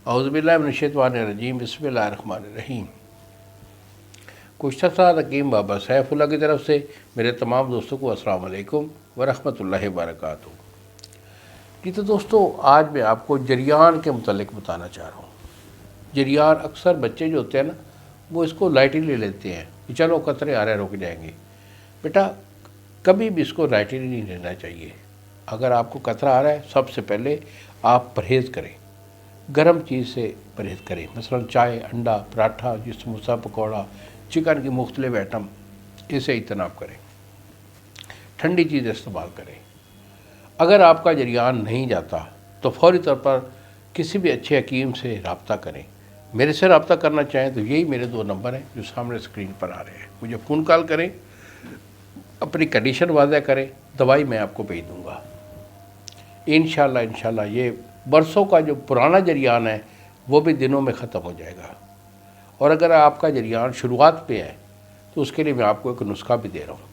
اعوذ باللہ من الشیطان الرجیم، بسم اللہ الرحمن الرحیم۔ کچھ تھا حکیم بابا سیف اللہ کی طرف سے میرے تمام دوستوں کو السلام علیکم ورحمۃ اللہ وبرکاتہ۔ جی تو دوستو، آج میں آپ کو جریان کے متعلق بتانا چاہ رہا ہوں۔ جریان اکثر بچے جو ہوتے ہیں نا، وہ اس کو لائٹلی لے لیتے ہیں کہ چلو قطرے آ رہے ہیں رک جائیں گے۔ بیٹا کبھی بھی اس کو لائٹلی نہیں لینا چاہیے۔ اگر آپ کو قطرہ آ رہا ہے، سب سے پہلے آپ پرہیز کریں، گرم چیز سے پرہیز کریں، مثلا چائے، انڈا، پراٹھا، سموسہ، پکوڑا، چکن کی مختلف آئٹم، اسے اجتناب کریں، ٹھنڈی چیز استعمال کریں۔ اگر آپ کا جریان نہیں جاتا تو فوری طور پر کسی بھی اچھے حکیم سے رابطہ کریں۔ میرے سے رابطہ کرنا چاہیں تو یہی میرے 2 نمبر ہیں جو سامنے اسکرین پر آ رہے ہیں، مجھے فون کال کریں، اپنی کنڈیشن واضح کریں، دوائی میں آپ کو بھیج دوں گا۔ انشاءاللہ یہ برسوں کا جو پرانا جریان ہے وہ بھی دنوں میں ختم ہو جائے گا۔ اور اگر آپ کا جریان شروعات پہ ہے تو اس کے لیے میں آپ کو ایک نسخہ بھی دے رہا ہوں،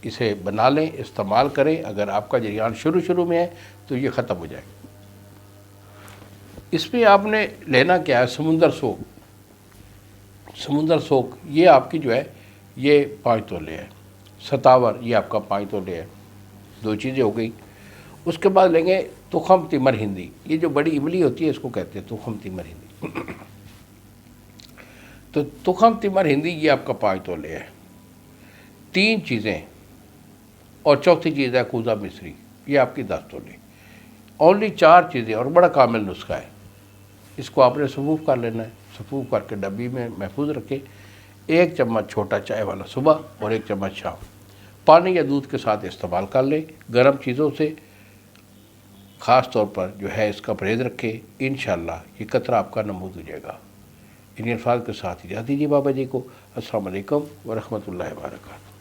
اسے بنا لیں، استعمال کریں۔ اگر آپ کا جریان شروع میں ہے تو یہ ختم ہو جائے گا۔ اس میں آپ نے لینا کیا ہے؟ سمندر سوک یہ آپ کی جو ہے یہ 5 تولے ہے۔ ستاور یہ آپ کا 5 تولے ہے۔ 2 چیزیں ہو گئی۔ اس کے بعد لیں گے تخم تمر ہندی، یہ جو بڑی املی ہوتی ہے اس کو کہتے ہیں تخم تمر ہندی۔ تو تخم تمر ہندی یہ آپ کا 5 تولے ہے۔ 3 چیزیں اور چوتھی چیز ہے کوزہ مصری، یہ آپ کی 10 تولے۔ اونلی 4 چیزیں اور بڑا کامل نسخہ ہے۔ اس کو آپ نے صفوف کر لینا ہے، صفوف کر کے ڈبی میں محفوظ رکھے۔ 1 چمچ چھوٹا چائے والا صبح اور 1 چمچ شام، پانی یا دودھ کے ساتھ استعمال کر لیں۔ گرم چیزوں سے خاص طور پر جو ہے اس کا پرہیز رکھے، انشاءاللہ یہ قطرہ آپ کا نمود ہو جائے گا۔ انہی الفاظ کے ساتھ اجازت دیجیے بابا جی کو۔ السلام علیکم ورحمۃ اللہ وبرکاتہ۔